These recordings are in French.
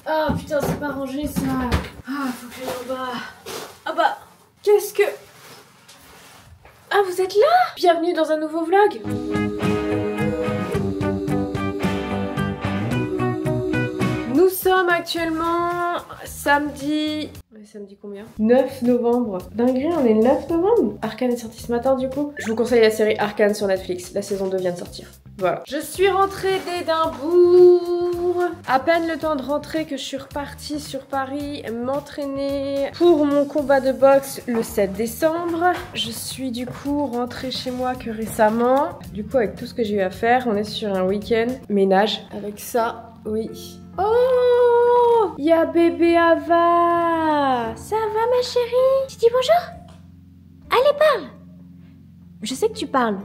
Ah putain, c'est pas rangé ça. Ah, faut que j'aille en bas. Ah bah, qu'est-ce que... Ah, vous êtes là? Bienvenue dans un nouveau vlog. Nous sommes actuellement samedi... Samedi combien? 9 novembre. Dinguerie, on est le 9 novembre. Arcane est sorti ce matin du coup. Je vous conseille la série Arcane sur Netflix. La saison 2 vient de sortir. Voilà. Je suis rentrée d'Édimbourg. À peine le temps de rentrer que je suis repartie sur Paris m'entraîner pour mon combat de boxe le 7 décembre. Je suis du coup rentrée chez moi que récemment. Du coup, avec tout ce que j'ai eu à faire, on est sur un week-end ménage. Avec ça, oui. Oh, il y a bébé Ava. Ça va ma chérie? Tu dis bonjour? Allez, parle. Je sais que tu parles.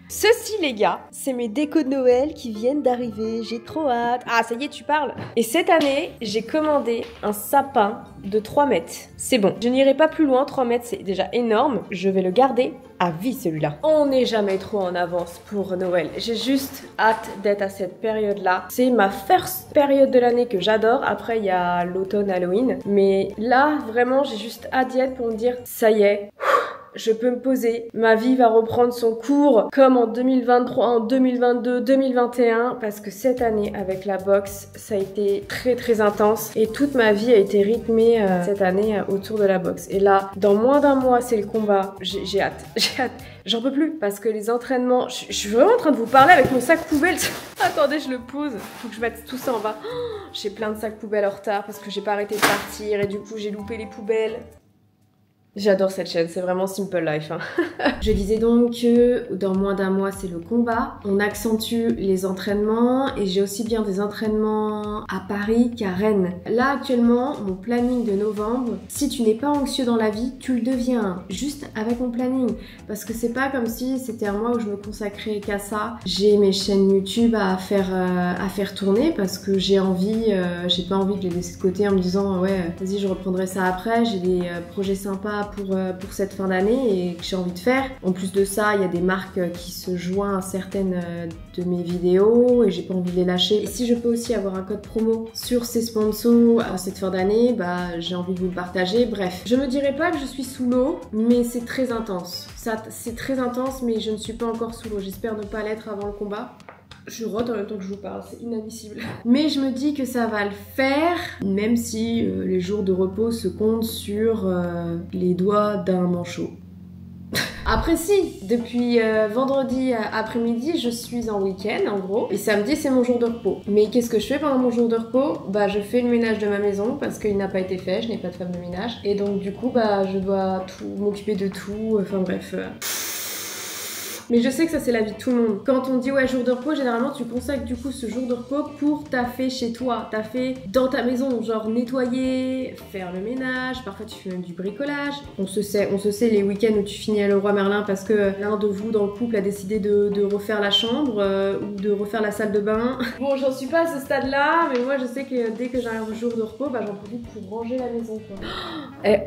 Ceci les gars, c'est mes décos de Noël qui viennent d'arriver, j'ai trop hâte. Ah ça y est tu parles. Et cette année, j'ai commandé un sapin de 3 mètres. C'est bon, je n'irai pas plus loin, 3 mètres c'est déjà énorme. Je vais le garder à vie celui-là. On n'est jamais trop en avance pour Noël. J'ai juste hâte d'être à cette période-là. C'est ma first période de l'année que j'adore. Après il y a l'automne, Halloween. Mais là, vraiment, j'ai juste hâte d'y être pour me dire, ça y est. Je peux me poser, ma vie va reprendre son cours comme en 2023, en 2022, 2021 parce que cette année avec la boxe ça a été très très intense et toute ma vie a été rythmée cette année autour de la boxe et là dans moins d'un mois c'est le combat, j'ai hâte, j'en peux plus parce que les entraînements, je suis vraiment en train de vous parler avec mon sac poubelle. Attendez je le pose, faut que je mette tout ça en bas. J'ai plein de sacs poubelles en retard parce que j'ai pas arrêté de partir et du coup j'ai loupé les poubelles. J'adore cette chaîne, c'est vraiment simple life. Hein. Je disais donc que dans moins d'un mois, c'est le combat. On accentue les entraînements et j'ai aussi bien des entraînements à Paris qu'à Rennes. Là, actuellement, mon planning de novembre, si tu n'es pas anxieux dans la vie, tu le deviens. Juste avec mon planning. Parce que c'est pas comme si c'était un mois où je me consacrais qu'à ça. J'ai mes chaînes YouTube à faire tourner parce que j'ai envie, j'ai pas envie de les laisser de côté en me disant ouais, vas-y, je reprendrai ça après. J'ai des projets sympas pour cette fin d'année et que j'ai envie de faire. En plus de ça, il y a des marques qui se joignent à certaines de mes vidéos et j'ai pas envie de les lâcher. Et si je peux aussi avoir un code promo sur ces sponsors à cette fin d'année, bah j'ai envie de vous le partager. Bref, je me dirais pas que je suis sous l'eau, mais c'est très intense. C'est très intense, mais je ne suis pas encore sous l'eau. J'espère ne pas l'être avant le combat. Je rote en même temps que je vous parle, c'est inadmissible. Mais je me dis que ça va le faire, même si les jours de repos se comptent sur les doigts d'un manchot. Après si, depuis vendredi après-midi, je suis en week-end en gros, et samedi c'est mon jour de repos. Mais qu'est-ce que je fais pendant mon jour de repos? Bah je fais le ménage de ma maison parce qu'il n'a pas été fait, je n'ai pas de femme de ménage. Et donc du coup bah je dois tout m'occuper de tout, enfin bref... Mais je sais que ça c'est la vie de tout le monde. Quand on dit ouais jour de repos, généralement tu consacres du coup ce jour de repos pour taffer chez toi, taffer dans ta maison, genre nettoyer, faire le ménage, parfois tu fais même du bricolage. On se sait les week-ends où tu finis à Leroy Merlin parce que l'un de vous dans le couple a décidé de refaire la chambre ou de refaire la salle de bain. Bon j'en suis pas à ce stade là, mais moi je sais que dès que j'ai un jour de repos, bah j'en profite pour ranger la maison quoi.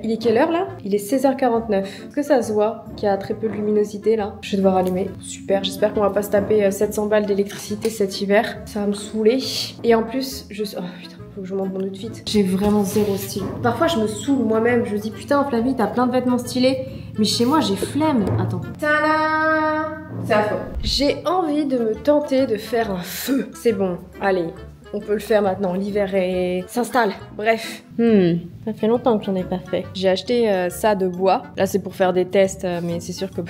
Il est quelle heure là? Il est 16h49. Est-ce que ça se voit qu'il y a très peu de luminosité là? Je vais devoir allumer. Super, j'espère qu'on va pas se taper 700 balles d'électricité cet hiver. Ça va me saouler. Et en plus, oh putain, faut que je monte mon outfit. J'ai vraiment zéro style. Parfois, je me saoule moi-même. Je me dis, putain, Flavie, t'as plein de vêtements stylés. Mais chez moi, j'ai flemme. Attends. Tada! C'est affreux. J'ai envie de me tenter de faire un feu. C'est bon, allez. On peut le faire maintenant, l'hiver s'installe. Bref. Ça fait longtemps que j'en ai pas fait. J'ai acheté ça de bois. Là, c'est pour faire des tests, mais c'est sûr que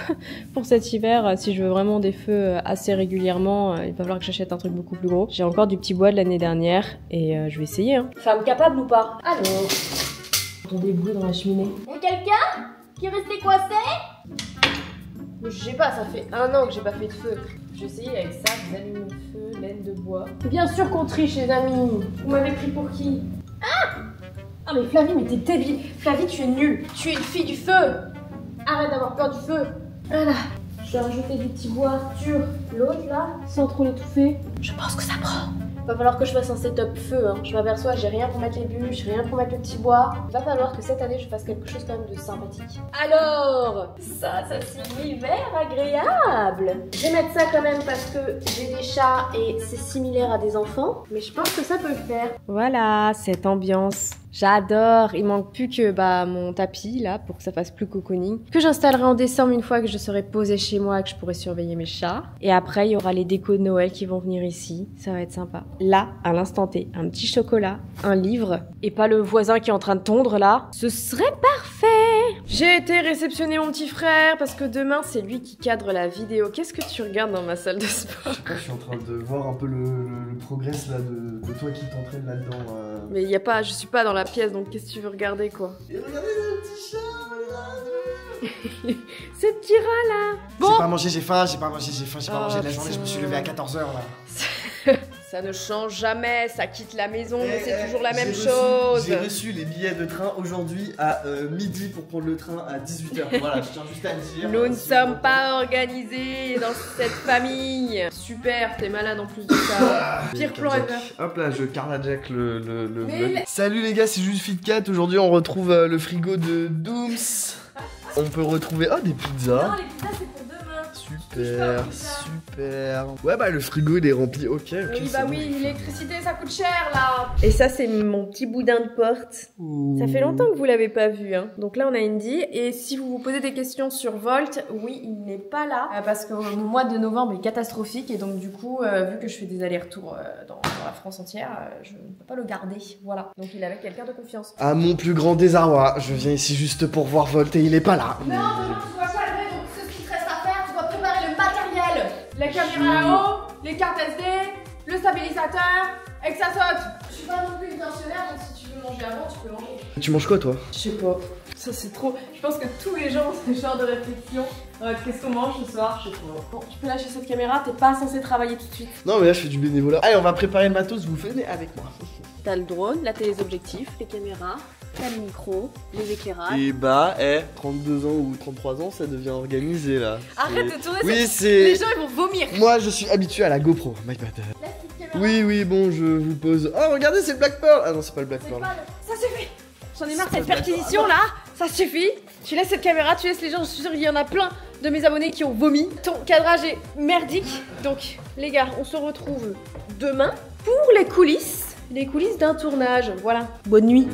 pour cet hiver, si je veux vraiment des feux assez régulièrement, il va falloir que j'achète un truc beaucoup plus gros. J'ai encore du petit bois de l'année dernière et je vais essayer. Hein. Femme capable ou pas? Allô. J'entends des bruits dans la cheminée. Y'a quelqu'un qui est resté coincé? Je sais pas, ça fait 1 an que j'ai pas fait de feu. J'ai essayé avec ça, des allumes de feu, laine de bois. Bien sûr qu'on triche les amis. Vous m'avez pris pour qui? Ah mais Flavie, mais t'es débile. Flavie, tu es nulle. Tu es une fille du feu. Arrête d'avoir peur du feu. Voilà. Je vais rajouter du petit bois sur l'autre là, sans trop l'étouffer. Je pense que ça prend. Va falloir que je fasse un setup feu, hein. Je m'aperçois, j'ai rien pour mettre les bûches, rien pour mettre le petit bois. Il va falloir que cette année je fasse quelque chose quand même de sympathique. Alors, ça c'est l'hiver agréable. Je vais mettre ça quand même parce que j'ai des chats et c'est similaire à des enfants, mais je pense que ça peut le faire. Voilà, cette ambiance. J'adore. Il manque plus que mon tapis là pour que ça fasse plus cocooning, que j'installerai en décembre une fois que je serai posée chez moi et que je pourrai surveiller mes chats. Et après il y aura les décos de Noël qui vont venir ici. Ça va être sympa. Là, à l'instant T, un petit chocolat, un livre et pas le voisin qui est en train de tondre là. Ce serait parfait. J'ai été réceptionner mon petit frère parce que demain c'est lui qui cadre la vidéo. Qu'est-ce que tu regardes dans ma salle de sport? Je sais pas, je suis en train de voir un peu le progrès là de toi qui t'entraîne là-dedans. Mais y a pas, je suis pas dans la pièce donc qu'est-ce que tu veux regarder quoi? Et regardez le petit chat, regarde. Ce petit rat là. Bon. J'ai pas mangé, j'ai faim, j'ai pas mangé de la journée, je me suis levé à 14h là. Ça ne change jamais, ça quitte la maison, mais c'est toujours la même chose. J'ai reçu les billets de train aujourd'hui à midi pour prendre le train à 18h. Voilà, je tiens juste à le dire. Nous ne sommes pas organisés dans cette famille. Super, t'es malade en plus de ça. Pire plan ever. Hop là, je Carla Jack le vlog. Salut les gars, c'est juste FitCat. Aujourd'hui, on retrouve le frigo de Dooms. On peut retrouver des pizzas. Non, les pizzas c'est pour demain. Super, super. Ouais bah le frigo il est rempli, ok. Oui bah oui, l'électricité ça coûte cher là. Et ça c'est mon petit boudin de porte. Ouh. Ça fait longtemps que vous l'avez pas vu hein. Donc là on a Indy et si vous vous posez des questions sur Volt, oui il n'est pas là parce que le mois de novembre est catastrophique et donc du coup vu que je fais des allers-retours dans la France entière, je ne peux pas le garder. Voilà. Donc il est avec quelqu'un de confiance. À mon plus grand désarroi, je viens ici juste pour voir Volt et il est pas là. Non, tu dois pas lever, donc ce qui te reste à faire, tu dois préparer le matériel. La caméra là-haut, les cartes SD, le stabilisateur, et que ça saute. Je suis pas non plus une pensionnaire, donc si tu veux manger avant, tu peux manger. Tu manges quoi toi? Je sais pas. Ça c'est trop. Je pense que tous les gens ont ce genre de réflexion. Qu'est-ce qu'on mange ce soir? Je sais pas. Bon, tu peux lâcher cette caméra, t'es pas censé travailler tout de suite. Non mais là je fais du bénévolat. Allez, on va préparer le matos, vous venez avec moi. T'as le drone, là t'as les objectifs, les caméras, t'as le micro, les éclairages. Et 32 ans ou 33 ans, ça devient organisé là. Arrête de tourner, oui, les gens ils vont vomir. Moi je suis habitué à la GoPro, my bad. Oui, bon, je vous pose. Oh, regardez, c'est le Black Pearl. Ah non, c'est pas le Black Pearl. Ça suffit. J'en ai marre de cette perquisition là. Ça suffit. Tu laisses cette caméra, tu laisses les gens. Je suis sûre qu'il y en a plein de mes abonnés qui ont vomi. Ton cadrage est merdique. Donc, les gars, on se retrouve demain pour les coulisses. Les coulisses d'un tournage. Voilà. Bonne nuit.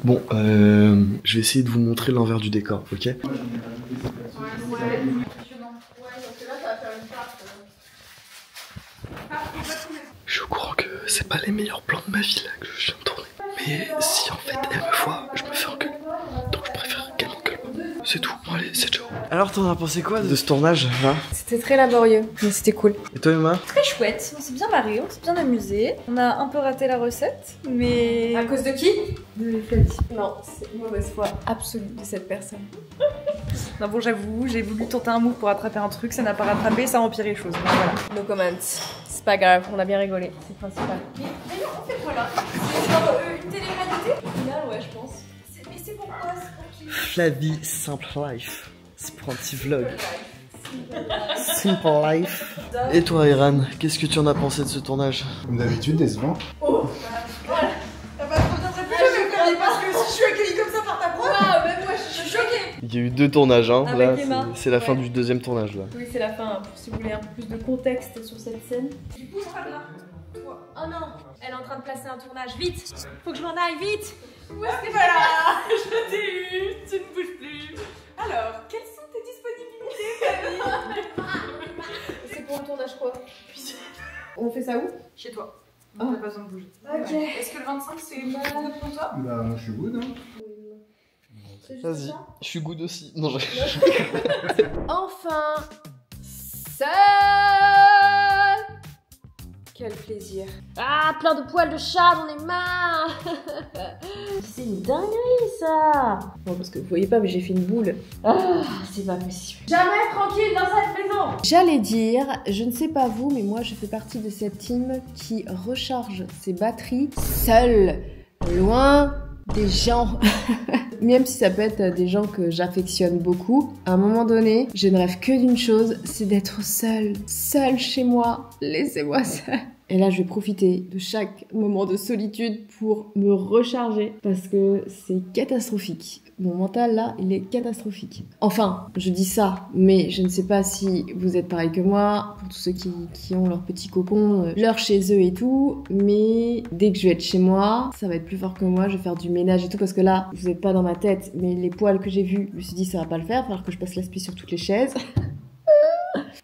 Bon, je vais essayer de vous montrer l'envers du décor, ok? Je suis au courant que c'est pas les meilleurs plans de ma vie là que je viens de tourner. Mais si en fait elle me voit, je me fais engueuler. Donc je préfère qu'elle m'engueule. C'est tout. Bon allez, c'est ciao. Alors t'en as pensé quoi de ce tournage là? C'était très laborieux, mais c'était cool. Et toi Emma? Très chouette, on s'est bien marré, on s'est bien amusé. On a un peu raté la recette, mais... À cause de qui? De Flavie. Non, c'est une mauvaise foi absolue de cette personne. Non bon, j'avoue, j'ai voulu tenter un move pour attraper un truc, ça n'a pas rattrapé, ça a empiré les choses. Donc voilà. No comments. C'est pas grave, on a bien rigolé, c'est le principal. Mais d'ailleurs, on fait quoi là? C'est genre une télé-réalité? Au final, ouais, je pense. Mais c'est pourquoi? C'est pour qui? Flavie Simple Life. C'est pour un petit vlog. Simple Life. Et toi Iran, qu'est-ce que tu en as pensé de ce tournage? Comme d'habitude, décevant. Oh voilà. T'as pas trop d'interprétation, parce que si je suis accueillie comme ça par ta proie... Waouh, même moi je suis choquée. Il y a eu 2 tournages, hein. Avec Là, Emma. c'est la fin du 2e tournage là. Oui, c'est la fin, pour si vous voulez un peu plus de contexte sur cette scène. Tu pousses pas là. Oh non, elle est en train de placer un tournage, vite. Faut que je m'en aille, vite. Où est-ce que voilà, je t'ai eu, tu ne bouges plus. Alors, quelles sont tes disponibilités, Flavie? C'est pour le tournage quoi? On fait ça où? Chez toi. On n'a pas besoin de bouger. Ok. Est-ce que le 25 c'est bon pour toi? Bah, moi je suis good, hein. Vas-y, je suis good aussi. Non, Enfin, seul. Quel plaisir. Ah, plein de poils de chat, j'en ai marre. C'est une dinguerie ça. Bon, parce que vous voyez pas, mais j'ai fait une boule. Ah, c'est pas possible. Jamais tranquille dans cette maison. J'allais dire, je ne sais pas vous, mais moi je fais partie de cette team qui recharge ses batteries seule, loin des gens, même si ça peut être des gens que j'affectionne beaucoup, à un moment donné, je ne rêve que d'une chose, c'est d'être seule chez moi. Laissez-moi seule. Et là, je vais profiter de chaque moment de solitude pour me recharger parce que c'est catastrophique. Mon mental, là, il est catastrophique. Enfin, je dis ça, mais je ne sais pas si vous êtes pareil que moi, pour tous ceux qui ont leur petit cocon, leur chez eux et tout, mais dès que je vais être chez moi, ça va être plus fort que moi, je vais faire du ménage et tout, parce que là, vous n'êtes pas dans ma tête, mais les poils que j'ai vus, je me suis dit, ça va pas le faire, il va falloir que je passe l'aspi sur toutes les chaises.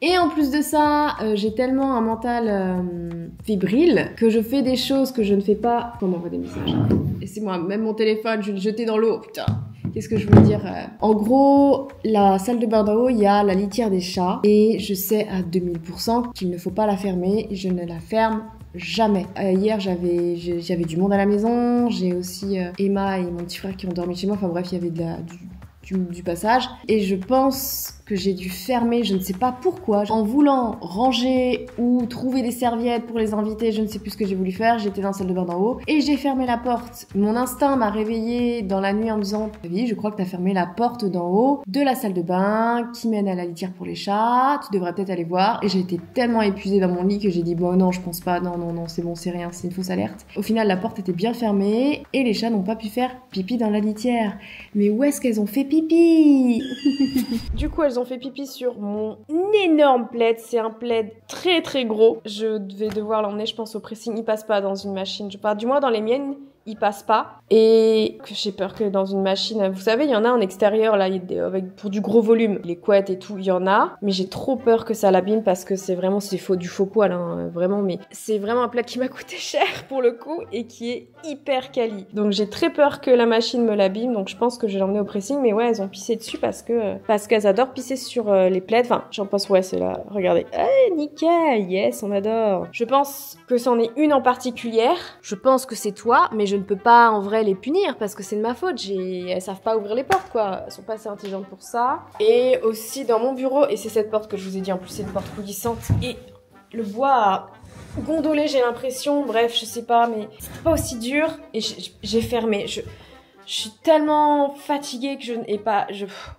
Et en plus de ça, j'ai tellement un mental fébrile que je fais des choses que je ne fais pas quand on m'envoie des messages. Et c'est moi, même mon téléphone, je vais le jeter dans l'eau, putain. Qu'est-ce que je veux dire? En gros, la salle de bain d'en haut, il y a la litière des chats. Et je sais à 2000% qu'il ne faut pas la fermer. Et je ne la ferme jamais. Hier, j'avais du monde à la maison. J'ai aussi Emma et mon petit frère qui ont dormi chez moi. Enfin bref, il y avait du passage. Et je pense que j'ai dû fermer, je ne sais pas pourquoi. En voulant ranger ou trouver des serviettes pour les invités, je ne sais plus ce que j'ai voulu faire, j'étais dans la salle de bain d'en haut et j'ai fermé la porte. Mon instinct m'a réveillée dans la nuit en me disant « Oui, je crois que t'as fermé la porte d'en haut de la salle de bain qui mène à la litière pour les chats, tu devrais peut-être aller voir. » Et j'ai été tellement épuisée dans mon lit que j'ai dit « Bon non, je pense pas, non, c'est bon, c'est rien, c'est une fausse alerte. » Au final, la porte était bien fermée et les chats n'ont pas pu faire pipi dans la litière. Mais où est-ce qu'elles ont fait pipi? Du coup, elles ont fait pipi sur mon énorme plaid. C'est un plaid très très gros. Je vais devoir l'emmener, je pense, au pressing. Il passe pas dans une machine. Du moins dans les miennes, il passe pas. Et que j'ai peur que dans une machine, vous savez, il y en a en extérieur là, pour du gros volume, les couettes et tout, il y en a. Mais j'ai trop peur que ça l'abîme parce que c'est du faux poil, hein, vraiment. Mais c'est vraiment un plaid qui m'a coûté cher pour le coup et qui est hyper quali. Donc j'ai très peur que la machine me l'abîme. Donc je pense que je vais l'emmener au pressing. Mais ouais, elles ont pissé dessus parce qu'elles adorent pisser sur les plaids. Enfin, j'en pense, ouais, c'est là. Regardez. Eh, nickel, yes, on adore. Je pense que c'en est une en particulière. Je pense que c'est toi, mais je ne peux pas en vrai les punir parce que c'est de ma faute. Elles savent pas ouvrir les portes, quoi. Elles sont pas assez intelligentes pour ça. Et aussi dans mon bureau, et c'est cette porte que je vous ai dit, en plus c'est une porte coulissante et le bois a gondolé, j'ai l'impression. Bref, je sais pas, mais c'était pas aussi dur et j'ai fermé. Je suis tellement fatiguée que je n'ai pas...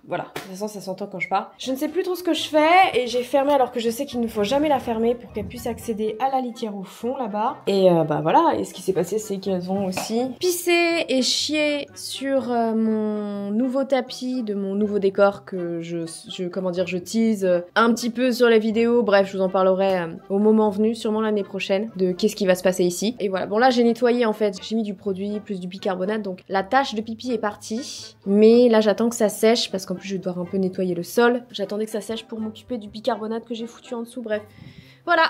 Voilà, de toute façon ça s'entend quand je parle. Je ne sais plus trop ce que je fais et j'ai fermé alors que je sais qu'il ne faut jamais la fermer pour qu'elle puisse accéder à la litière au fond là-bas. Et bah voilà, et ce qui s'est passé c'est qu'elles ont aussi pissé et chié sur mon nouveau tapis de mon nouveau décor que je tease un petit peu sur les vidéos. Bref, je vous en parlerai au moment venu, sûrement l'année prochaine, de qu'est-ce qui va se passer ici. Et voilà, bon là j'ai nettoyé en fait, j'ai mis du produit plus du bicarbonate, donc la tâche de pipi est partie, mais là j'attends que ça sèche parce qu'en plus je vais devoir un peu nettoyer le sol. J'attendais que ça sèche pour m'occuper du bicarbonate que j'ai foutu en dessous, bref. Voilà,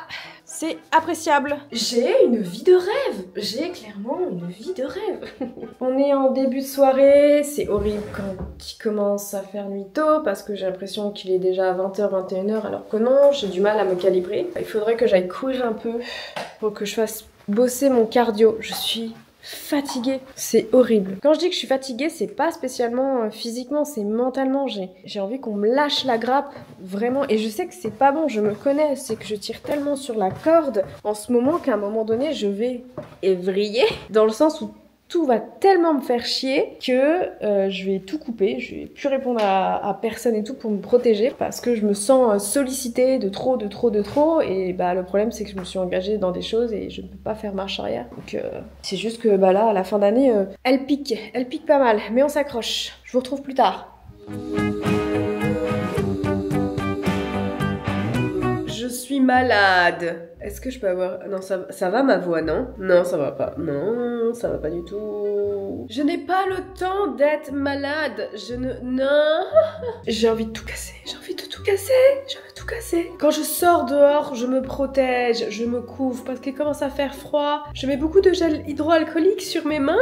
c'est appréciable. J'ai une vie de rêve. J'ai clairement une vie de rêve. On est en début de soirée, c'est horrible quand il commence à faire nuit tôt parce que j'ai l'impression qu'il est déjà 20h, 21h alors que non, j'ai du mal à me calibrer. Il faudrait que j'aille courir un peu pour que je fasse bosser mon cardio. Je suis fatiguée, c'est horrible. Quand je dis que je suis fatiguée, c'est pas spécialement physiquement, c'est mentalement. J'ai envie qu'on me lâche la grappe, vraiment. Et je sais que c'est pas bon, je me connais, c'est que je tire tellement sur la corde en ce moment qu'à un moment donné, je vais vriller, dans le sens où tout va tellement me faire chier que je vais tout couper, je vais plus répondre à personne et tout pour me protéger parce que je me sens sollicitée de trop et bah le problème c'est que je me suis engagée dans des choses et je ne peux pas faire marche arrière. Donc c'est juste que bah là à la fin d'année elle pique pas mal mais on s'accroche. Je vous retrouve plus tard. Je suis malade. Est-ce que je peux avoir... Non, ça va ma voix, non? Non, ça va pas. Non, ça va pas du tout. Je n'ai pas le temps d'être malade. Non. J'ai envie de tout casser. J'ai envie de tout casser. Je veux tout casser. Quand je sors dehors, je me protège. Je me couvre parce qu'il commence à faire froid. Je mets beaucoup de gel hydroalcoolique sur mes mains.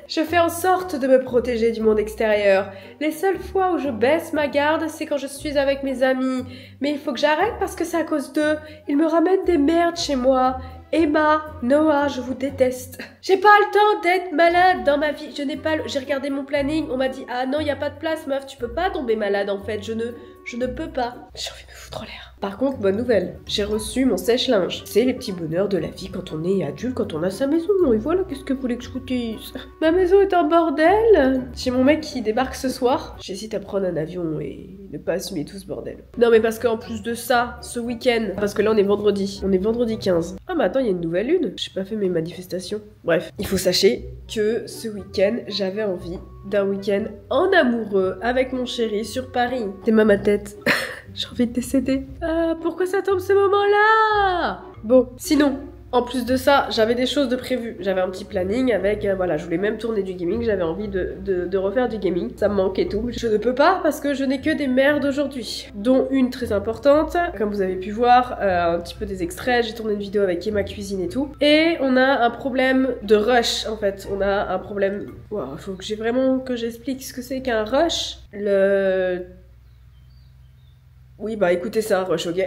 Je fais en sorte de me protéger du monde extérieur. Les seules fois où je baisse ma garde, c'est quand je suis avec mes amis. Mais il faut que j'arrête parce que c'est à cause d'eux. Ils me ramènent des merdes chez moi. Emma, Noah, je vous déteste. J'ai pas le temps d'être malade dans ma vie. J'ai regardé mon planning, on m'a dit « Ah non, il y a pas de place, meuf, tu peux pas tomber malade en fait. Je ne Je ne peux pas. J'ai envie de me foutre en l'air. Par contre, bonne nouvelle, j'ai reçu mon sèche-linge. C'est les petits bonheurs de la vie quand on est adulte, quand on a sa maison. Et voilà, qu'est-ce que vous voulez que je vous dise? Ma maison est un bordel. J'ai mon mec qui débarque ce soir. J'hésite à prendre un avion et ne pas assumer tout ce bordel. Non mais parce qu'en plus de ça, ce week-end, parce que là on est vendredi 15. Ah mais attends, il y a une nouvelle lune. J'ai pas fait mes manifestations. Bref, il faut sachez que ce week-end, j'avais envie d'un week-end en amoureux avec mon chéri sur Paris. T'es mal ma tête. J'ai envie de décéder. Pourquoi ça tombe ce moment-là? Bon, sinon, en plus de ça, j'avais des choses de prévues. J'avais un petit planning avec, voilà, je voulais même tourner du gaming. J'avais envie de refaire du gaming. Ça me manque et tout. Je ne peux pas parce que je n'ai que des merdes aujourd'hui. Dont une très importante. Comme vous avez pu voir, un petit peu des extraits. J'ai tourné une vidéo avec Emma Cuisine et tout. Et on a un problème de rush, en fait. On a un problème... Wow, faut que j'explique ce que c'est qu'un rush. Oui, bah écoutez, c'est un rush, ok.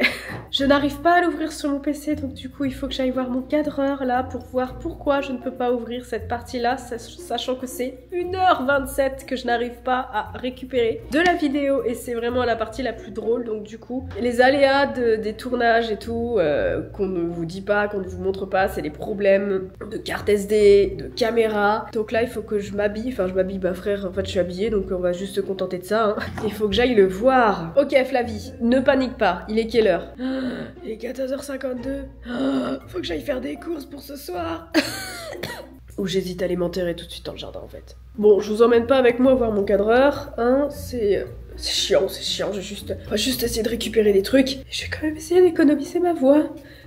Je n'arrive pas à l'ouvrir sur mon PC, donc du coup, il faut que j'aille voir mon cadreur, là, pour voir pourquoi je ne peux pas ouvrir cette partie-là, sachant que c'est 1h27 que je n'arrive pas à récupérer de la vidéo, et c'est vraiment la partie la plus drôle, donc du coup, les aléas des tournages et tout, qu'on ne vous dit pas, qu'on ne vous montre pas, c'est les problèmes de carte SD, de caméra, donc là, il faut que je m'habille, bah frère, en fait, je suis habillée, donc on va juste se contenter de ça, hein. Il faut que j'aille le voir. Ok, Flavie. Ne panique pas, il est quelle heure? Il est 14h52. Faut que j'aille faire des courses pour ce soir. Ou j'hésite à aller m'enterrer tout de suite dans le jardin en fait. Bon, je vous emmène pas avec moi voir mon cadreur, hein, c'est chiant, je vais juste essayer de récupérer des trucs. Et je vais quand même essayer d'économiser ma voix.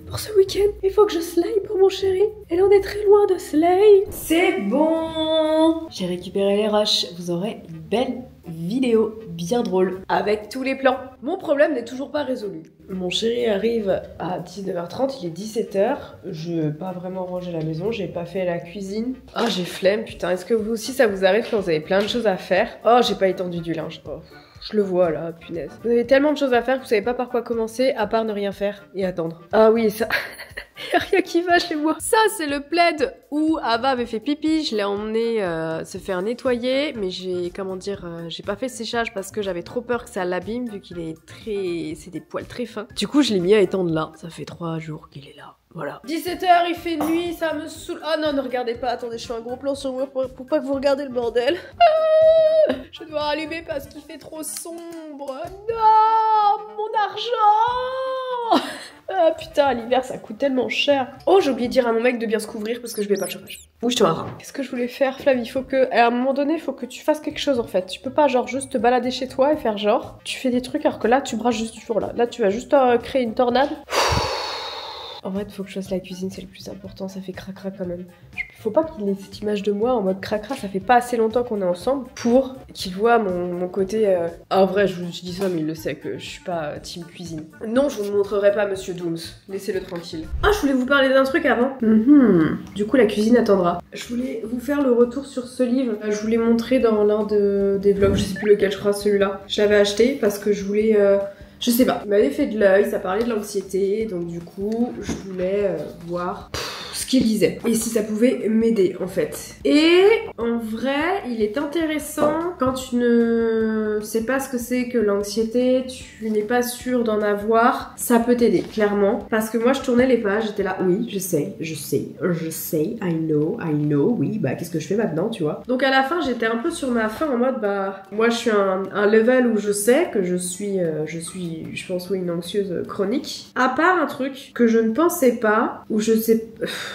Pour ce week-end, il faut que je slay pour mon chéri. Et là, on est très loin de slay. C'est bon. J'ai récupéré les rushs. Vous aurez une belle vidéo bien drôle avec tous les plans. Mon problème n'est toujours pas résolu. Mon chéri arrive à 19h30, il est 17h. Je n'ai pas vraiment rangé la maison, j'ai pas fait la cuisine. Ah, j'ai flemme, putain. Est-ce que vous aussi ça vous arrive quand vous avez plein de choses à faire? Oh, j'ai pas étendu du linge. Oh. Je le vois là, punaise. Vous avez tellement de choses à faire que vous savez pas par quoi commencer, à part ne rien faire et attendre. Ah oui, ça... Y'a rien qui va chez moi. Ça, c'est le plaid où Ava avait fait pipi. Je l'ai emmené se faire nettoyer, mais j'ai pas fait le séchage parce que j'avais trop peur que ça l'abîme vu qu'il est c'est des poils très fins. Du coup, je l'ai mis à étendre là. Ça fait 3 jours qu'il est là. Voilà. 17h, il fait nuit, ça me saoule. Ah non, ne regardez pas. Attendez, je fais un gros plan sur moi pour pas que vous regardez le bordel. Je dois allumer parce qu'il fait trop sombre. Non, mon argent. Ah putain, à l'hiver ça coûte tellement cher. Oh, j'ai oublié de dire à mon mec de bien se couvrir parce que je vais pas le chômage. Oui, je te marre. Qu'est-ce que je voulais faire, Flavie? Il faut que, à un moment donné, il faut que tu fasses quelque chose en fait. Tu peux pas genre juste te balader chez toi et faire genre. Tu fais des trucs alors que là, tu brasses juste du jour là. Là, tu vas juste créer une tornade. En vrai, il faut que je fasse la cuisine, c'est le plus important, ça fait cracra quand même. Faut pas qu'il ait cette image de moi en mode cracra, ça fait pas assez longtemps qu'on est ensemble pour qu'il voit mon côté... En vrai, je dis ça, mais il le sait que je suis pas team cuisine. Non, je vous montrerai pas Monsieur Dooms, laissez-le tranquille. Ah, je voulais vous parler d'un truc avant. Du coup, la cuisine attendra. Je voulais vous faire le retour sur ce livre. Je vous l'ai montré dans l'un des vlogs, je sais plus lequel, je crois celui-là. Je l'avais acheté parce que je voulais... Je sais pas, il m'avait fait de l'œil, ça parlait de l'anxiété, donc du coup, je voulais voir ce qu'il disait. Et si ça pouvait m'aider, en fait. Et en vrai, il est intéressant quand tu ne sais pas ce que c'est que l'anxiété, tu n'es pas sûr d'en avoir, ça peut t'aider, clairement. Parce que moi, je tournais les pages, j'étais là, oui, je sais, I know, oui, bah qu'est-ce que je fais maintenant, tu vois. Donc à la fin, j'étais un peu sur ma fin en mode, bah, moi je suis un level où je sais que je suis, je pense, oui, une anxieuse chronique. À part un truc que je ne pensais pas, ou je sais,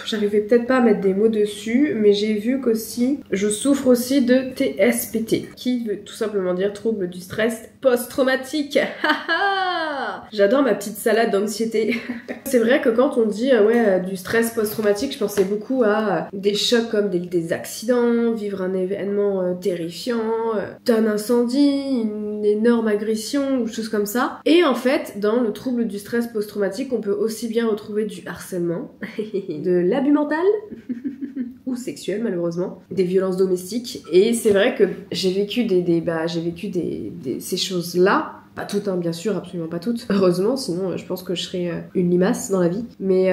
j'arrivais peut-être pas à mettre des mots dessus, mais j'ai vu qu'aussi, je souffre aussi de TSPT, qui veut tout simplement dire trouble du stress post-traumatique. J'adore ma petite salade d'anxiété. C'est vrai que quand on dit ouais, du stress post-traumatique, je pensais beaucoup à des chocs comme des accidents, vivre un événement terrifiant, un incendie, une énorme agression ou choses comme ça. Et en fait, dans le trouble du stress post-traumatique, on peut aussi bien retrouver du harcèlement, de l'abus mental ou sexuel malheureusement, des violences domestiques. Et c'est vrai que j'ai vécu ces choses-là. Pas toutes, hein, bien sûr, absolument pas toutes. Heureusement, sinon je pense que je serais une limace dans la vie. Mais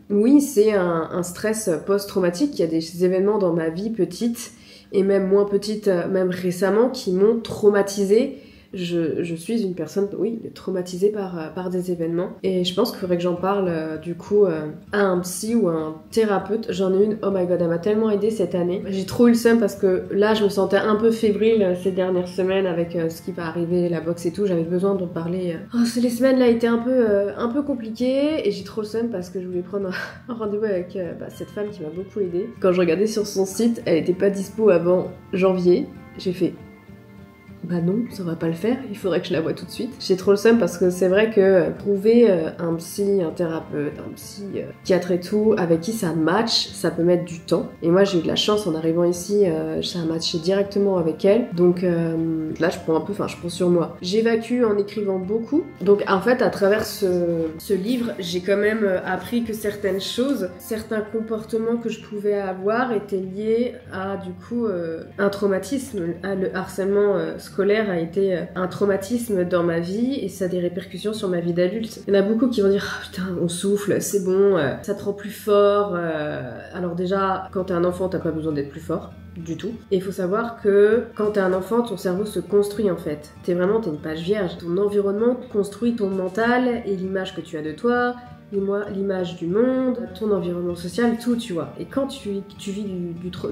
oui, c'est un stress post-traumatique. Il y a des événements dans ma vie petite et même moins petite, même récemment, qui m'ont traumatisée je suis une personne, oui, traumatisée par des événements. Et je pense qu'il faudrait que j'en parle du coup à un psy ou à un thérapeute. J'en ai une, oh my god, elle m'a tellement aidée cette année. J'ai trop eu le seum parce que là, je me sentais un peu fébrile ces dernières semaines avec ce qui va arriver, la boxe et tout. J'avais besoin d'en parler. Les semaines là étaient un peu compliquées et j'ai trop le seum parce que je voulais prendre un rendez-vous avec cette femme qui m'a beaucoup aidée. Quand je regardais sur son site, elle était pas dispo avant janvier. J'ai fait bah non, ça va pas le faire, il faudrait que je la voie tout de suite. J'ai trop le seum parce que c'est vrai que trouver un psy, un thérapeute, un psychiatre et tout, avec qui ça match, ça peut mettre du temps. Et moi j'ai eu de la chance en arrivant ici, ça a matché directement avec elle. Donc là je prends sur moi. J'évacue en écrivant beaucoup. Donc en fait à travers ce livre, j'ai quand même appris que certaines choses, certains comportements que je pouvais avoir étaient liés à du coup un traumatisme, le harcèlement scolaire a été un traumatisme dans ma vie et ça a des répercussions sur ma vie d'adulte. Il y en a beaucoup qui vont dire oh, putain on souffle, c'est bon, ça te rend plus fort. Alors déjà quand t'es un enfant t'as pas besoin d'être plus fort du tout. Et il faut savoir que quand t'es un enfant, ton cerveau se construit en fait. T'es une page vierge. Ton environnement construit ton mental et l'image que tu as de toi, l'image du monde, ton environnement social, tout, tu vois. Et quand tu vis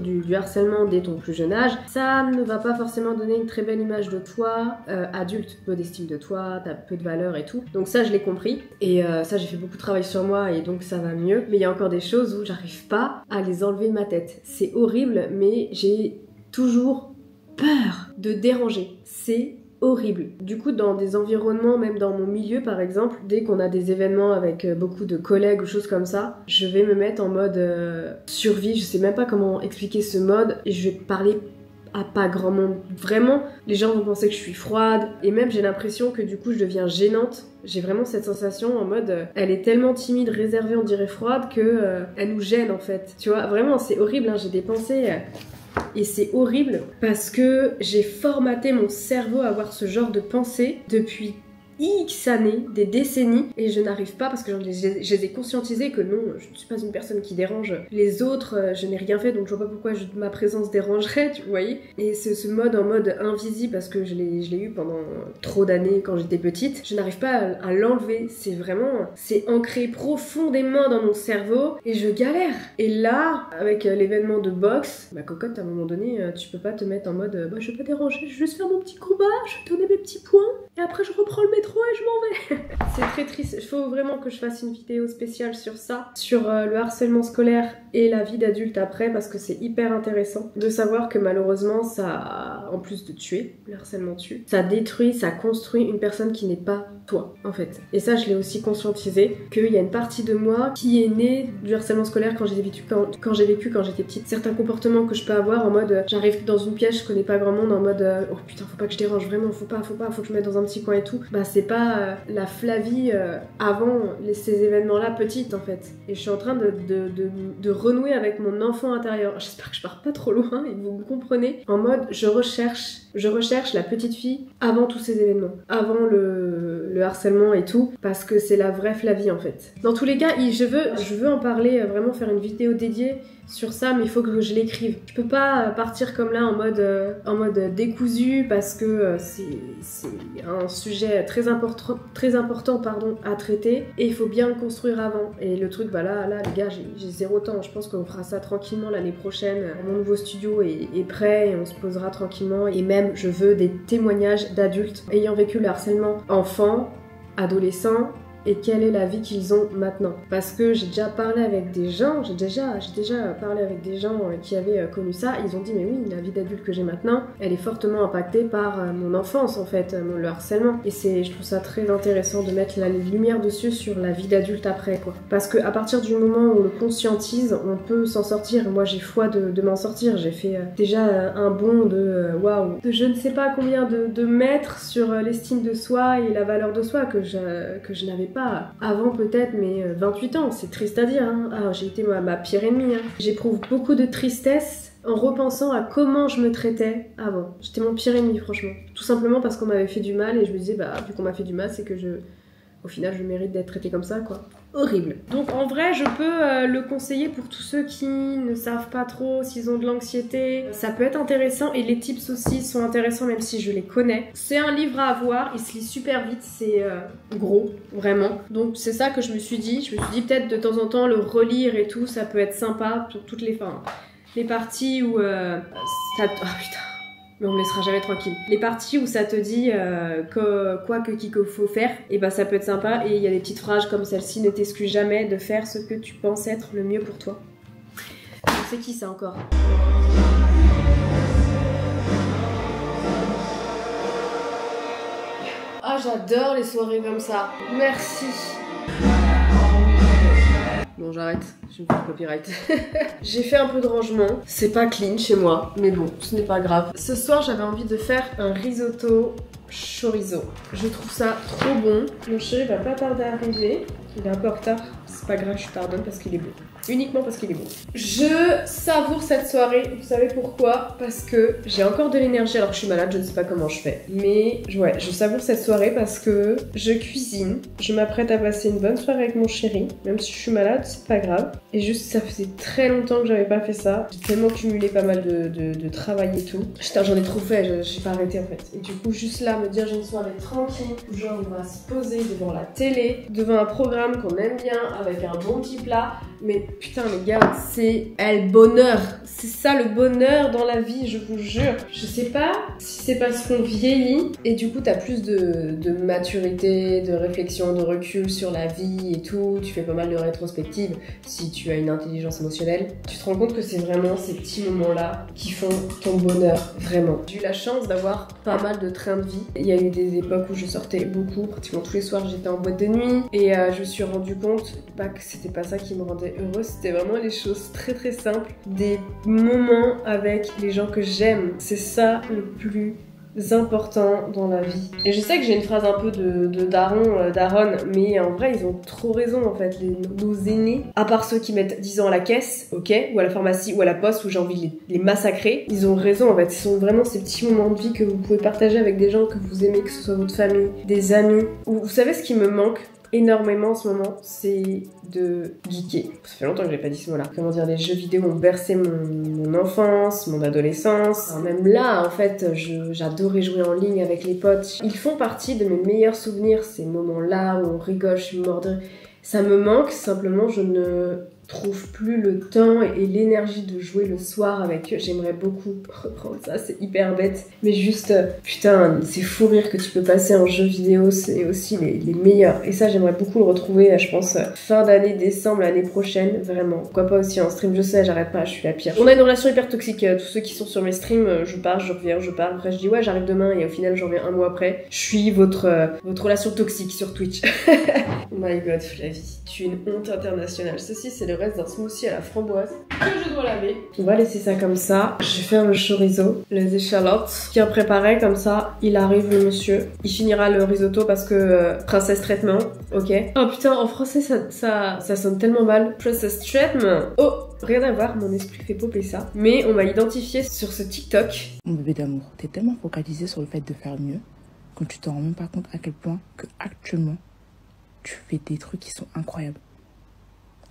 du harcèlement dès ton plus jeune âge, ça ne va pas forcément donner une très belle image de toi, adulte, peu d'estime de toi, t'as peu de valeur et tout. Donc ça, je l'ai compris. Et ça, j'ai fait beaucoup de travail sur moi et donc ça va mieux. Mais il y a encore des choses où j'arrive pas à les enlever de ma tête. C'est horrible, mais j'ai toujours peur de déranger. C'est horrible. Du coup, dans des environnements, même dans mon milieu par exemple, dès qu'on a des événements avec beaucoup de collègues ou choses comme ça, je vais me mettre en mode survie, je sais même pas comment expliquer ce mode, et je vais parler à pas grand monde. Vraiment, les gens vont penser que je suis froide, et même j'ai l'impression que du coup je deviens gênante. J'ai vraiment cette sensation en mode elle est tellement timide, réservée, on dirait froide, que elle nous gêne en fait. Tu vois, vraiment c'est horrible, hein, j'ai des pensées... Et c'est horrible parce que j'ai formaté mon cerveau à avoir ce genre de pensée depuis X années, des décennies, et je n'arrive pas parce que je les ai conscientisés que non, je ne suis pas une personne qui dérange les autres, je n'ai rien fait donc je vois pas pourquoi ma présence dérangerait, tu voyez. Et ce mode en mode invisible, parce que je l'ai eu pendant trop d'années quand j'étais petite, je n'arrive pas à l'enlever, c'est ancré profondément dans mon cerveau et je galère. Et là, avec l'événement de boxe, ma cocotte, à un moment donné, tu peux pas te mettre en mode je vais pas déranger, je vais juste faire mon petit combat, je vais donner mes petits points et après je reprends le métro et je m'en vais. C'est très triste, il faut vraiment que je fasse une vidéo spéciale sur ça, sur le harcèlement scolaire et la vie d'adulte après, parce que c'est hyper intéressant de savoir que malheureusement ça, en plus de tuer, le harcèlement tue, ça détruit, ça construit une personne qui n'est pas toi en fait. Et ça je l'ai aussi conscientisé, qu'il y a une partie de moi qui est née du harcèlement scolaire quand j'ai vécu quand j'étais petite. Certains comportements que je peux avoir en mode j'arrive dans une pièce, je connais pas grand monde, en mode oh putain faut pas que je dérange, vraiment faut que je me mette dans un petit coin et tout. Bah c'est pas la Flavie avant ces événements là petite en fait. Et je suis en train de renouer avec mon enfant intérieur. J'espère que je pars pas trop loin et que vous me comprenez. En mode je recherche la petite fille avant tous ces événements, avant le harcèlement et tout, parce que c'est la vraie Flavie en fait. Dans tous les cas, je veux en parler, vraiment faire une vidéo dédiée sur ça, mais il faut que je l'écrive. Je peux pas partir comme là en mode décousu, parce que c'est un sujet très important à traiter, et il faut bien le construire avant. Et le truc, bah là les gars, j'ai zéro temps. Je pense qu'on fera ça tranquillement l'année prochaine. Mon nouveau studio est prêt et on se posera tranquillement. Et même, je veux des témoignages d'adultes ayant vécu le harcèlement enfant, adolescent, et quelle est la vie qu'ils ont maintenant. Parce que j'ai déjà parlé avec des gens, j'ai déjà parlé avec des gens qui avaient connu ça, ils ont dit mais oui, la vie d'adulte que j'ai maintenant, elle est fortement impactée par mon enfance en fait, le harcèlement. Et je trouve ça très intéressant de mettre la lumière dessus sur la vie d'adulte après quoi. Parce que à partir du moment où on le conscientise, on peut s'en sortir. Moi j'ai foi de m'en sortir, j'ai fait déjà un bond de waouh, de je ne sais pas combien de mètres sur l'estime de soi et la valeur de soi que je n'avais pas avant peut-être mes 28 ans, c'est triste à dire, hein. Ah, j'ai été ma pire ennemie, hein. J'éprouve beaucoup de tristesse en repensant à comment je me traitais avant. J'étais mon pire ennemi franchement, tout simplement parce qu'on m'avait fait du mal et je me disais bah vu qu'on m'a fait du mal c'est que au final je mérite d'être traitée comme ça quoi. Horrible. Donc en vrai je peux le conseiller pour tous ceux qui ne savent pas trop s'ils ont de l'anxiété. Ça peut être intéressant et les tips aussi sont intéressants même si je les connais. C'est un livre à avoir, il se lit super vite, c'est gros, vraiment. Donc c'est ça que je me suis dit peut-être de temps en temps le relire et tout, ça peut être sympa pour toutes les fins. Les parties où ça... Oh putain, mais on me laissera jamais tranquille. Les parties où ça te dit qu'il faut faire, et bah ça peut être sympa. Et il y a des petites phrases comme celle-ci, ne t'excuse jamais de faire ce que tu penses être le mieux pour toi. C'est qui ça encore? Ah j'adore les soirées comme ça. Merci. Bon j'arrête, je me fais le copyright. J'ai fait un peu de rangement, c'est pas clean chez moi, mais bon, ce n'est pas grave. Ce soir j'avais envie de faire un risotto chorizo. Je trouve ça trop bon. Mon chéri va pas tarder à arriver, il est un peu en retard, c'est pas grave, je pardonne parce qu'il est bon. Uniquement parce qu'il est bon. Je savoure cette soirée, vous savez pourquoi? Parce que j'ai encore de l'énergie alors que je suis malade, je ne sais pas comment je fais. Mais ouais, je savoure cette soirée parce que je cuisine, je m'apprête à passer une bonne soirée avec mon chéri. Même si je suis malade, c'est pas grave. Et juste, ça faisait très longtemps que j'avais pas fait ça. J'ai tellement cumulé pas mal de travail et tout. J'en ai trop fait, j'ai pas arrêté en fait. Et du coup, juste là, me dire j'ai une soirée tranquille, où genre on va se poser devant la télé, devant un programme qu'on aime bien, avec un bon petit plat. Mais putain les gars, c'est le bonheur. C'est ça le bonheur dans la vie, je vous jure. Je sais pas si c'est parce qu'on vieillit et du coup t'as plus de maturité, de réflexion, de recul sur la vie et tout. Tu fais pas mal de rétrospectives si tu as une intelligence émotionnelle. Tu te rends compte que c'est vraiment ces petits moments-là qui font ton bonheur, vraiment. J'ai eu la chance d'avoir pas mal de trains de vie. Il y a eu des époques où je sortais beaucoup, pratiquement tous les soirs j'étais en boîte de nuit et je me suis rendu compte que c'était pas ça qui me rendait heureuse, c'était vraiment les choses très très simples, des moments avec les gens que j'aime, c'est ça le plus important dans la vie. Et je sais que j'ai une phrase un peu de daron, mais en vrai ils ont trop raison en fait, nos aînés, à part ceux qui mettent 10 ans à la caisse, ok, ou à la pharmacie ou à la poste où j'ai envie de les massacrer, ils ont raison en fait, ce sont vraiment ces petits moments de vie que vous pouvez partager avec des gens que vous aimez, que ce soit votre famille, des amis. Vous savez ce qui me manque énormément en ce moment, c'est de geeker. Ça fait longtemps que j'ai pas dit ce mot-là. Comment dire, les jeux vidéo ont bercé mon enfance, mon adolescence. Alors même là, en fait, j'adorais jouer en ligne avec les potes. Ils font partie de mes meilleurs souvenirs, ces moments-là où on rigole, je suis morte de rire. Ça me manque, simplement, je ne trouve plus le temps et l'énergie de jouer le soir avec eux. J'aimerais beaucoup reprendre ça, c'est hyper bête. Mais juste, putain, c'est fou rire que tu peux passer en jeu vidéo, c'est aussi les meilleurs. Et ça, j'aimerais beaucoup le retrouver, je pense, fin d'année, décembre, l'année prochaine, vraiment. Pourquoi pas aussi en stream, je sais, j'arrête pas, je suis la pire. On a une relation hyper toxique, tous ceux qui sont sur mes streams, je pars, je reviens, je pars. Après, je dis ouais, j'arrive demain et au final, j'en reviens un mois après. Je suis votre relation toxique sur Twitch. Oh my god, la vie, tu es une honte internationale. Ceci, c'est le reste d'un smoothie à la framboise que je dois laver. On va laisser ça comme ça. Je vais faire le chorizo, les échalotes bien préparées comme ça. Il arrive le monsieur. Il finira le risotto parce que princesse traitement, ok. Oh putain, en français ça sonne tellement mal. Princess traitement. Oh, rien à voir, mon esprit fait popper ça. Mais on m'a identifié sur ce TikTok. Mon bébé d'amour, t'es tellement focalisé sur le fait de faire mieux que tu te rends même pas compte à quel point que actuellement tu fais des trucs qui sont incroyables.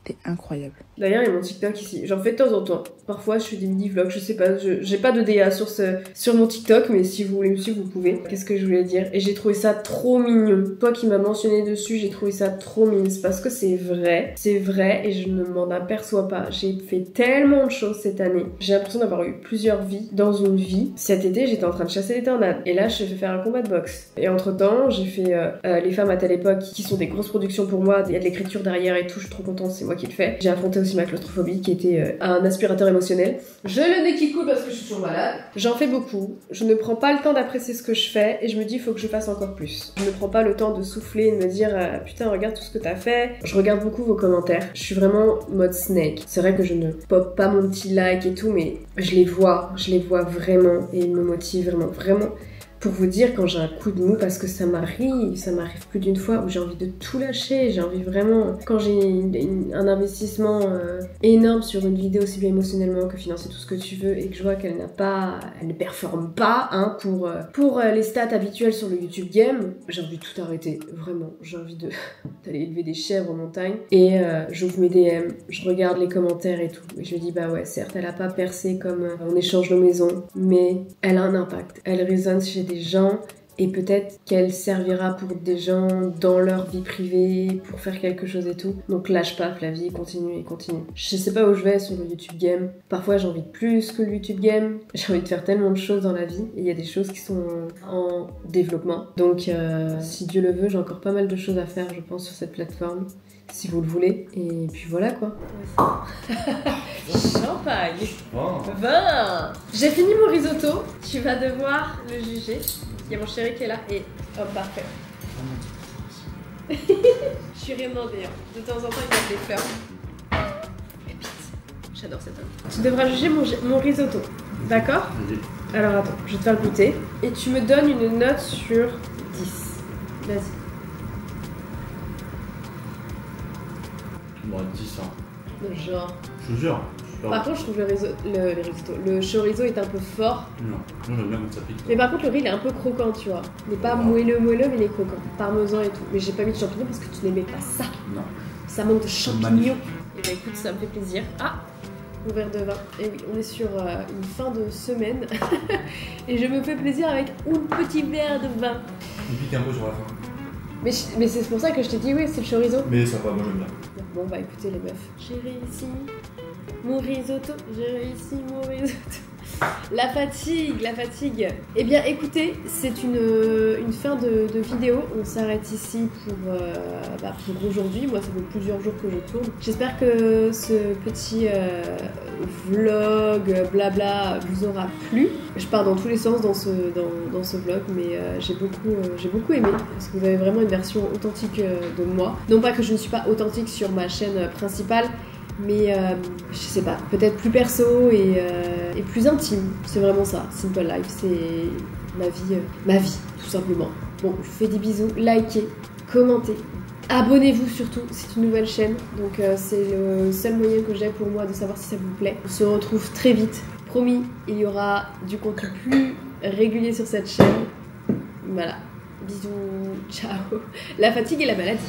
T'es incroyable. D'ailleurs, il y a mon TikTok ici. J'en fais de temps en temps. Parfois, je fais des mini-vlogs, je sais pas. J'ai pas de DA sur mon TikTok, mais si vous voulez me suivre, vous pouvez. Qu'est-ce que je voulais dire? Et j'ai trouvé ça trop mignon. Toi qui m'as mentionné dessus, j'ai trouvé ça trop mignon. C'est parce que c'est vrai. C'est vrai et je ne m'en aperçois pas. J'ai fait tellement de choses cette année. J'ai l'impression d'avoir eu plusieurs vies dans une vie. Cet été, j'étais en train de chasser les tornades. Et là, je vais faire un combat de boxe. Et entre-temps, j'ai fait Les Femmes à telle époque, qui sont des grosses productions pour moi. Il y a de l'écriture derrière et tout. Je suis trop contente, c'est moi qui le fais. J'ai affronté aussi ma claustrophobie qui était un aspirateur émotionnel. J'ai le nez qui coule parce que je suis toujours malade. J'en fais beaucoup. Je ne prends pas le temps d'apprécier ce que je fais et je me dis il faut que je fasse encore plus. Je ne prends pas le temps de souffler et de me dire putain regarde tout ce que t'as fait. Je regarde beaucoup vos commentaires. Je suis vraiment mode snake. C'est vrai que je ne pop pas mon petit like et tout mais je les vois vraiment et ils me motivent vraiment. pour vous dire quand j'ai un coup de mou, parce que ça m'arrive plus d'une fois où j'ai envie de tout lâcher, j'ai envie vraiment, quand j'ai un investissement énorme sur une vidéo, aussi bien émotionnellement que financier, tout ce que tu veux, et que je vois qu'elle ne performe pas hein, pour les stats habituelles sur le YouTube Game, j'ai envie de tout arrêter, vraiment, j'ai envie d'aller élever des chèvres en montagne, et j'ouvre mes DM, je regarde les commentaires et tout, et je me dis bah ouais, certes elle a pas percé comme on échange nos maisons, mais elle a un impact, elle résonne chez des gens, et peut-être qu'elle servira pour des gens dans leur vie privée, pour faire quelque chose et tout. Donc lâche pas Flavie, continue et continue. Je sais pas où je vais sur le YouTube Game. Parfois j'ai envie de plus que le YouTube Game. J'ai envie de faire tellement de choses dans la vie. Et il y a des choses qui sont en développement. Donc si Dieu le veut, j'ai encore pas mal de choses à faire, je pense, sur cette plateforme. Si vous le voulez. Et puis voilà quoi. Champagne. 20. J'ai fini mon risotto. Tu vas devoir le juger. Il y a mon chéri qui est là et hop, parfait. Je suis rien demandé. Hein. De temps en temps, il y a des fleurs. Pépite. J'adore cet homme. Tu devras juger mon risotto. D'accord? Alors attends, je vais te faire goûter. Et tu me donnes une note sur 10. Vas-y. Bon, 10 hein. Genre. Je te jure. Par contre, je trouve le chorizo est un peu fort. Non, moi j'aime bien quand ça pique. Mais par contre, le riz il est un peu croquant, tu vois. Il n'est pas moelleux, mais il est croquant. Parmesan et tout. Mais j'ai pas mis de champignons parce que tu n'aimais pas ça. Non. Ça manque de champignons. Et bah écoute, ça me fait plaisir. Ah, mon verre de vin. Et oui, on est sur une fin de semaine. Et je me fais plaisir avec un petit verre de vin. Il pique un peu sur la fin. Mais c'est pour ça que je t'ai dit oui, c'est le chorizo. Mais ça va, moi j'aime bien. Bon bah écoutez les meufs, j'ai réussi mon risotto, j'ai réussi mon risotto. La fatigue. Eh bien écoutez, c'est une fin de vidéo, on s'arrête ici pour aujourd'hui. Moi ça fait plusieurs jours que je tourne. J'espère que ce petit vlog blabla vous aura plu. Je pars dans tous les sens dans ce vlog, mais j'ai beaucoup aimé parce que vous avez vraiment une version authentique de moi. Non pas que je ne suis pas authentique sur ma chaîne principale, mais je sais pas, peut-être plus perso et plus intime. C'est vraiment ça, Simple Life, c'est ma vie, tout simplement. Bon, je vous fais des bisous, likez, commentez, abonnez-vous surtout, c'est une nouvelle chaîne, donc c'est le seul moyen que j'ai pour moi de savoir si ça vous plaît. On se retrouve très vite, promis, il y aura du contenu plus régulier sur cette chaîne. Voilà, bisous, ciao. La fatigue et la maladie.